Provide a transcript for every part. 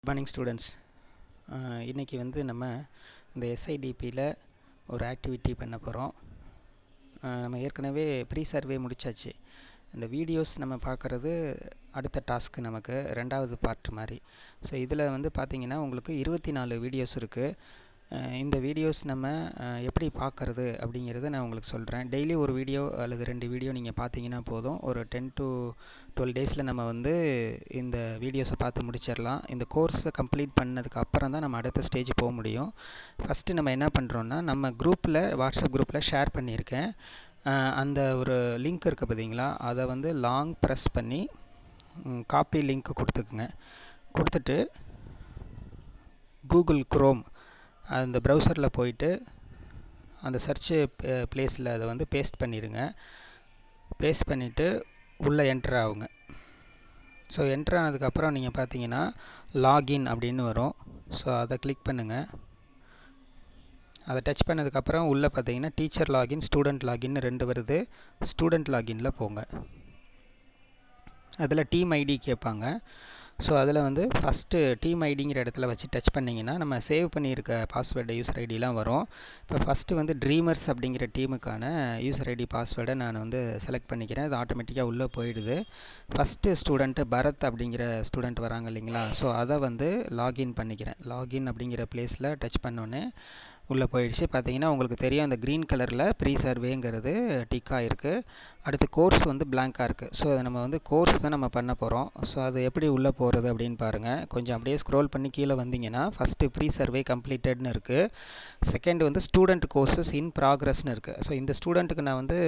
Good morning students. இன்றைக்கி வந்து நம்ம இந்த எஸ்ஐடிபியில் ஒரு ஆக்டிவிட்டி பண்ண போகிறோம். நம்ம ஏற்கனவே ப்ரீ சர்வே முடித்தாச்சு. இந்த வீடியோஸ் நம்ம பார்க்குறது அடுத்த டாஸ்க்கு, நமக்கு ரெண்டாவது பார்ட் மாதிரி. ஸோ இதில் வந்து பார்த்திங்கன்னா உங்களுக்கு 24 வீடியோஸ் இருக்குது. இந்த வீடியோஸ் நம்ம எப்படி பார்க்குறது அப்படிங்கிறத நான் உங்களுக்கு சொல்கிறேன். டெய்லி ஒரு வீடியோ அல்லது 2 வீடியோ நீங்கள் பார்த்தீங்கன்னா போதும். ஒரு 10 to 12 டேஸில் நம்ம வந்து இந்த வீடியோஸை பார்த்து முடிச்சிடலாம். இந்த கோர்ஸை கம்ப்ளீட் பண்ணதுக்கு அப்புறம் தான் நம்ம அடுத்த ஸ்டேஜ் போக முடியும். ஃபஸ்ட்டு நம்ம என்ன பண்ணுறோன்னா, நம்ம குரூப்பில், வாட்ஸ்அப் குரூப்பில் ஷேர் பண்ணியிருக்கேன். அந்த ஒரு லிங்க் இருக்குது பார்த்தீங்களா, அதை வந்து லாங் ப்ரெஸ் பண்ணி காப்பி லிங்க் கொடுத்துக்குங்க. கொடுத்துட்டு கூகுள் குரோம் அந்த ப்ரௌசரில் போயிட்டு அந்த சர்ச்சு ப்ளேஸில் அதை வந்து பேஸ்ட் பண்ணிடுங்க. பேஸ்ட் பண்ணிவிட்டு உள்ளே என்ட்ரு ஆகுங்க. ஸோ என்ட்ரு ஆனதுக்கப்புறம் நீங்கள் பார்த்தீங்கன்னா லாகின் அப்படின்னு வரும். ஸோ அதை கிளிக் பண்ணுங்கள். அதை டச் பண்ணதுக்கப்புறம் உள்ளே பார்த்தீங்கன்னா டீச்சர் லாகின், ஸ்டூடெண்ட் லாகின் 2 வருது. ஸ்டூடெண்ட் லாகினில் போங்க. அதில் டீம் ஐடி கேட்பாங்க. ஸோ அதில் வந்து ஃபஸ்ட்டு டீம் ஐடிங்கிற இடத்துல வச்சு டச் பண்ணிங்கன்னா நம்ம சேவ் பண்ணியிருக்க பாஸ்வேர்டு, யூசர் ஐடிலாம் வரும். இப்போ ஃபஸ்ட்டு வந்து ட்ரீமர்ஸ் அப்படிங்கிற டீமுக்கான யூசர் ஐடி பாஸ்வேர்டை நான் வந்து செலக்ட் பண்ணிக்கிறேன். அது ஆட்டோமேட்டிக்காக உள்ளே போயிடுது. ஃபஸ்ட்டு ஸ்டூடெண்ட்டு பரத் அப்படிங்கிற ஸ்டூடெண்ட் வராங்க இல்லைங்களா, ஸோ அதை வந்து லாகின் பண்ணிக்கிறேன். லாகின் அப்படிங்கிற ப்ளேஸில் டச் பண்ணோன்னே உள்ளே போயிடுச்சு. பார்த்தீங்கன்னா உங்களுக்கு தெரியும், அந்த க்ரீன் கலரில் ப்ரீ சர்வேங்கிறது டிக்காக இருக்குது. அடுத்து கோர்ஸ் வந்து பிளாங்காக இருக்குது. ஸோ அதை நம்ம வந்து கோர்ஸ் தான் நம்ம பண்ண போகிறோம். ஸோ அது எப்படி உள்ளே போகிறது அப்படின்னு பாருங்கள். கொஞ்சம் அப்படியே ஸ்க்ரோல் பண்ணி கீழே வந்தீங்கன்னா ஃபஸ்ட்டு ப்ரீ சர்வே கம்ப்ளீட்டட்னு இருக்குது. செகண்ட் வந்து ஸ்டூடெண்ட் கோர்சஸ் இன் ப்ராக்ரஸ்னு இருக்குது. ஸோ இந்த ஸ்டூடெண்ட்டுக்கு நான் வந்து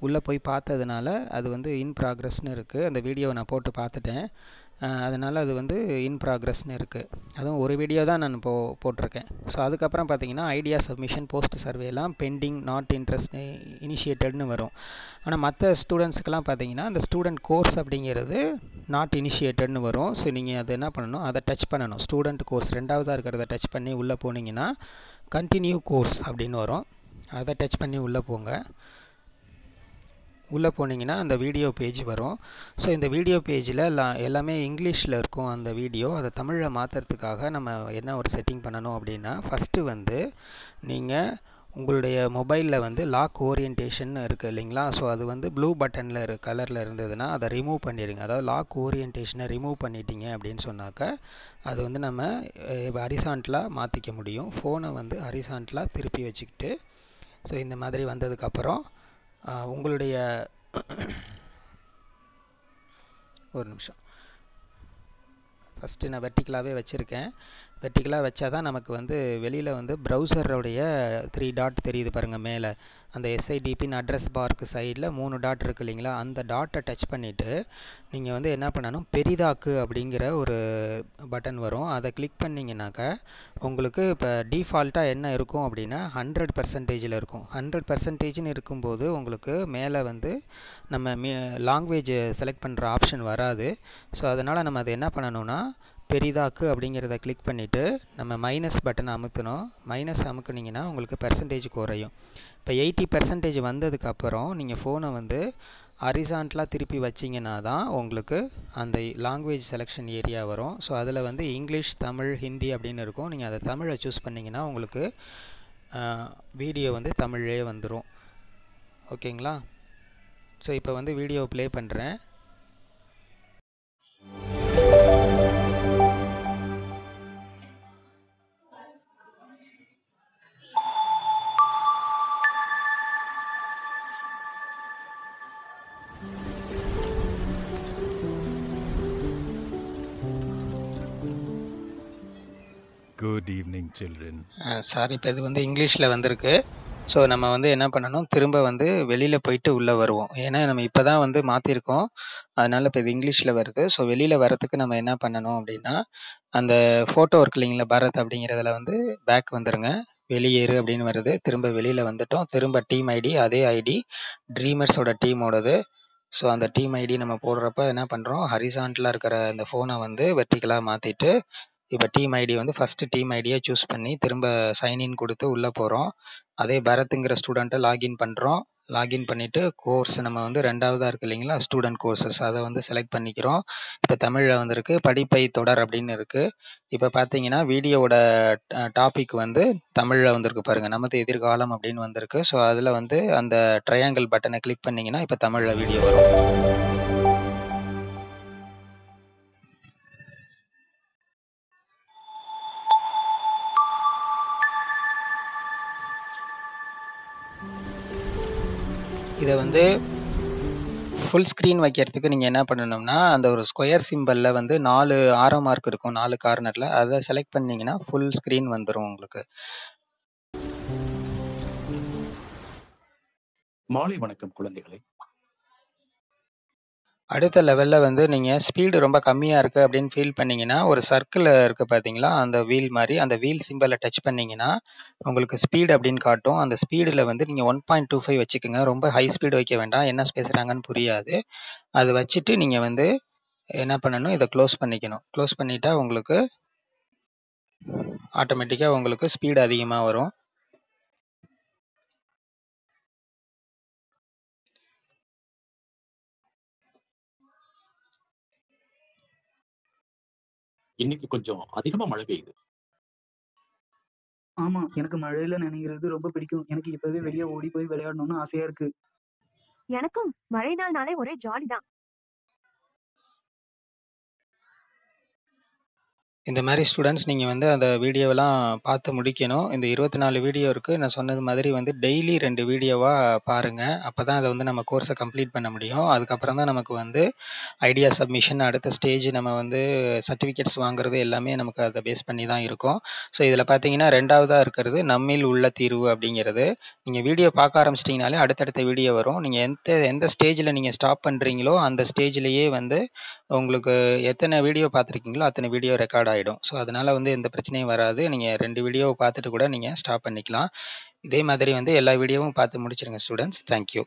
உள்ளே போய் பார்த்ததுனால அது வந்து இன் ப்ராக்ரஸ்னு இருக்குது. அந்த வீடியோவை நான் போட்டு பார்த்துட்டேன். அதனால் அது வந்து இன் ப்ராக்ரஸ்னு இருக்குது. அதுவும் ஒரு வீடியோ தான் நான் போட்டிருக்கேன். ஸோ அதுக்கப்புறம் பார்த்தீங்கன்னா ஐடியா சப்மிஷன், போஸ்ட் சர்வேலாம் பெண்டிங், நாட் இன்ட்ரெஸ்ட், இனிஷியேட்டட்னு வரும். ஆனால் மற்ற ஸ்டூடெண்ட்ஸுக்கெல்லாம் பார்த்தீங்கன்னா அந்த ஸ்டூடெண்ட் கோர்ஸ் அப்படிங்கிறது நாட் இனிஷியேட்டட்னு வரும். ஸோ நீங்கள் அதை என்ன பண்ணணும், அதை டச் பண்ணணும். ஸ்டூடெண்ட் கோர்ஸ் ரெண்டாவதாக இருக்கிறத டச் பண்ணி உள்ளே போனீங்கன்னா கண்டினியூ கோர்ஸ் அப்படின்னு வரும். அதை டச் பண்ணி உள்ளே போங்க. உள்ளே போனீங்கன்னா அந்த வீடியோ பேஜ் வரும். ஸோ இந்த வீடியோ பேஜில் எல்லாமே இங்கிலீஷில் இருக்கும். அந்த வீடியோ அதை தமிழில் மாற்றுறதுக்காக நம்ம என்ன ஒரு செட்டிங் பண்ணணும் அப்படின்னா, ஃபஸ்ட்டு வந்து நீங்கள் உங்களுடைய மொபைலில் வந்து லாக் ஓரியன்டேஷன் இருக்குது இல்லைங்களா, ஸோ அது வந்து ப்ளூ பட்டனில் கலரில் இருந்ததுன்னா அதை ரிமூவ் பண்ணிடுங்க. அதாவது லாக் ஓரியன்டேஷனை ரிமூவ் பண்ணிட்டீங்க அப்படின்னு சொன்னாக்க அது வந்து நம்ம ஹரிசாண்டலாக மாற்றிக்க முடியும். ஃபோனை வந்து ஹரிசாண்டலாக திருப்பி வச்சுக்கிட்டு, ஸோ இந்த மாதிரி வந்ததுக்கப்புறம் உங்களுடைய ஒரு நிமிஷம், ஃபஸ்ட்டு நான் வெர்டிக்கலாகவே வச்சுருக்கேன். வெர்டிக்கலாக வச்சா தான் நமக்கு வந்து வெளியில் வந்து ப்ரௌசருடைய 3 டாட் தெரியுது பாருங்கள் மேலே. அந்த எஸ்ஐடிபின் அட்ரஸ் பார்க்கு சைடில் 3 டாட் இருக்குது இல்லைங்களா, அந்த டாட்டை டச் பண்ணிவிட்டு நீங்கள் வந்து என்ன பண்ணணும், பெரிதாக்கு அப்படிங்கிற ஒரு பட்டன் வரும். அதை கிளிக் பண்ணிங்கனாக்கா உங்களுக்கு இப்போ டிஃபால்ட்டாக என்ன இருக்கும் அப்படின்னா 100% இருக்கும். 100%ன்னு இருக்கும்போது உங்களுக்கு மேலே வந்து நம்ம லாங்குவேஜ் செலக்ட் பண்ணுற ஆப்ஷன் வராது. ஸோ அதனால் நம்ம அதை என்ன பண்ணணும்னா பெரிதாக்கு அப்படிங்கிறத கிளிக் பண்ணிவிட்டு நம்ம மைனஸ் பட்டனை அமுத்தணும். மைனஸ் அமுக்குனிங்கன்னா உங்களுக்கு பெர்சன்டேஜ் குறையும். இப்போ 80% வந்ததுக்கப்புறம் நீங்கள் ஃபோனை வந்து ஹரிசாண்டலாக திருப்பி வச்சிங்கன்னா தான் உங்களுக்கு அந்த லாங்குவேஜ் செலெக்ஷன் ஏரியா வரும். ஸோ அதில் வந்து இங்கிலீஷ், தமிழ், ஹிந்தி அப்படின்னு இருக்கும். நீங்கள் அதை தமிழை சூஸ் பண்ணிங்கன்னா உங்களுக்கு வீடியோ வந்து தமிழே வந்துடும். ஓகேங்களா? ஸோ இப்போ வந்து வீடியோ ப்ளே பண்ணுறேன். Good evening, children. சாரி, இப்போ இது வந்து இங்கிலீஷில் வந்திருக்கு. ஸோ நம்ம வந்து என்ன பண்ணணும், திரும்ப வந்து வெளியில் போயிட்டு உள்ளே வருவோம். ஏன்னா நம்ம இப்போ தான் வந்து மாற்றிருக்கோம். அதனால் இப்போ இது இங்கிலீஷில் வருது. ஸோ வெளியில் வரத்துக்கு நம்ம என்ன பண்ணணும் அப்படின்னா, அந்த ஃபோட்டோ இருக்கு இல்லைங்களா பரத் அப்படிங்கிறதுல வந்து பேக் வந்துடுங்க. வெளியேறு அப்படின்னு வருது. திரும்ப வெளியில் வந்துட்டோம். திரும்ப டீம் ஐடி, அதே ஐடி ட்ரீமர்ஸோட டீமோடது. ஸோ அந்த டீம் ஐடி நம்ம போடுறப்ப என்ன பண்ணுறோம், ஹரிசாண்டலாக இருக்கிற அந்த ஃபோனை வந்து வெர்டிக்கலாக மாற்றிட்டு இப்போ டீம் ஐடி வந்து ஃபஸ்ட்டு டீம் ஐடியை சூஸ் பண்ணி திரும்ப சைன்இன் கொடுத்து உள்ளே போகிறோம். அதே பரத்துங்கிற ஸ்டூடெண்ட்டை லாகின் பண்ணுறோம். லாகின் பண்ணிவிட்டு கோர்ஸ் நம்ம வந்து 2வதா இருக்கு இல்லைங்களா, ஸ்டூடெண்ட் கோர்சஸ் அதை வந்து செலக்ட் பண்ணிக்கிறோம். இப்போ தமிழில் வந்திருக்கு படிப்பை தொடர் அப்படின்னு இருக்குது. இப்போ பார்த்தீங்கன்னா வீடியோவோட டாபிக் வந்து தமிழில் வந்திருக்கு பாருங்கள், நமது எதிர்காலம் அப்படின்னு வந்திருக்கு. ஸோ அதில் வந்து அந்த ட்ரையாங்கிள் பட்டனை கிளிக் பண்ணிங்கன்னா இப்போ தமிழில் வீடியோ வரும். இதை வந்து ஃபுல் ஸ்க்ரீன் வைக்கிறதுக்கு நீங்கள் என்ன பண்ணணும்னா, அந்த ஒரு ஸ்கொயர் சிம்பலில் வந்து 4 ஆரோ மார்க் இருக்கும் 4 கார்னரில், அதை செலக்ட் பண்ணிங்கன்னா ஃபுல் ஸ்க்ரீன் வந்துடும் உங்களுக்கு. மாலை வணக்கம் குழந்தைகளே. அடுத்த லெவலில் வந்து நீங்கள் ஸ்பீடு ரொம்ப கம்மியாக இருக்குது அப்படின்னு ஃபீல் பண்ணிங்கன்னா, ஒரு சர்க்கிள் இருக்குது பார்த்தீங்களா, அந்த வீல் மாதிரி, அந்த வீல் சிம்பலை டச் பண்ணிங்கன்னா உங்களுக்கு ஸ்பீடு அப்படின்னு காட்டும். அந்த ஸ்பீடில் வந்து நீங்கள் 1.25 வச்சுக்கோங்க. ரொம்ப ஹை ஸ்பீடு வைக்க வேண்டாம், என்ன பேசுகிறாங்கன்னு புரியாது. அதை வச்சுட்டு நீங்கள் வந்து என்ன பண்ணணும், இதை க்ளோஸ் பண்ணிக்கணும். க்ளோஸ் பண்ணிட்டா உங்களுக்கு ஆட்டோமேட்டிக்காக உங்களுக்கு ஸ்பீடு அதிகமாக வரும். இன்னைக்கு கொஞ்சம் அதிகமா மழை பெய்யுது. ஆமா, எனக்கு மழையில நனைகிறது ரொம்ப பிடிக்கும். எனக்கு இப்பவே வெளியே ஓடி போய் விளையாடணும்னு ஆசையா இருக்கு. எனக்கும் மழை நாள்னாலே ஒரே ஜாலி தான். இந்த மாதிரி ஸ்டூடெண்ட்ஸ் நீங்கள் வந்து அந்த வீடியோவெல்லாம் பார்த்து முடிக்கணும். இந்த 24 வீடியோ இருக்குது. நான் சொன்னது மாதிரி வந்து டெய்லி 2 வீடியோவாக பாருங்கள். அப்போ தான் அதை வந்து நம்ம கோர்ஸை கம்ப்ளீட் பண்ண முடியும். அதுக்கப்புறம் தான் நமக்கு வந்து ஐடியா சப்மிஷன், அடுத்த ஸ்டேஜ் நம்ம வந்து சர்டிஃபிகேட்ஸ் வாங்குறது எல்லாமே நமக்கு அதை பேஸ் பண்ணி தான் இருக்கும். ஸோ இதில் பார்த்தீங்கன்னா 2வதாக இருக்கிறது நம்மில் உள்ள தீர்வு அப்படிங்கிறது. நீங்கள் வீடியோ பார்க்க ஆரம்பிச்சிட்டிங்கனாலே அடுத்தடுத்த வீடியோ வரும். நீங்கள் எந்த ஸ்டேஜில் நீங்கள் ஸ்டாப் பண்ணுறீங்களோ அந்த ஸ்டேஜ்லேயே வந்து உங்களுக்கு எத்தனை வீடியோ பார்த்துருக்கீங்களோ அத்தனை வீடியோ ரெக்கார்ட் ஆகிடும். ஸோ அதனால் வந்து எந்த பிரச்சனையும் வராது. நீங்கள் 2 வீடியோவை பார்த்துட்டு கூட நீங்கள் ஸ்டாப் பண்ணிக்கலாம். இதே மாதிரி வந்து எல்லா வீடியோவும் பார்த்து முடிச்சிருங்க ஸ்டூடெண்ட்ஸ். தேங்க்யூ.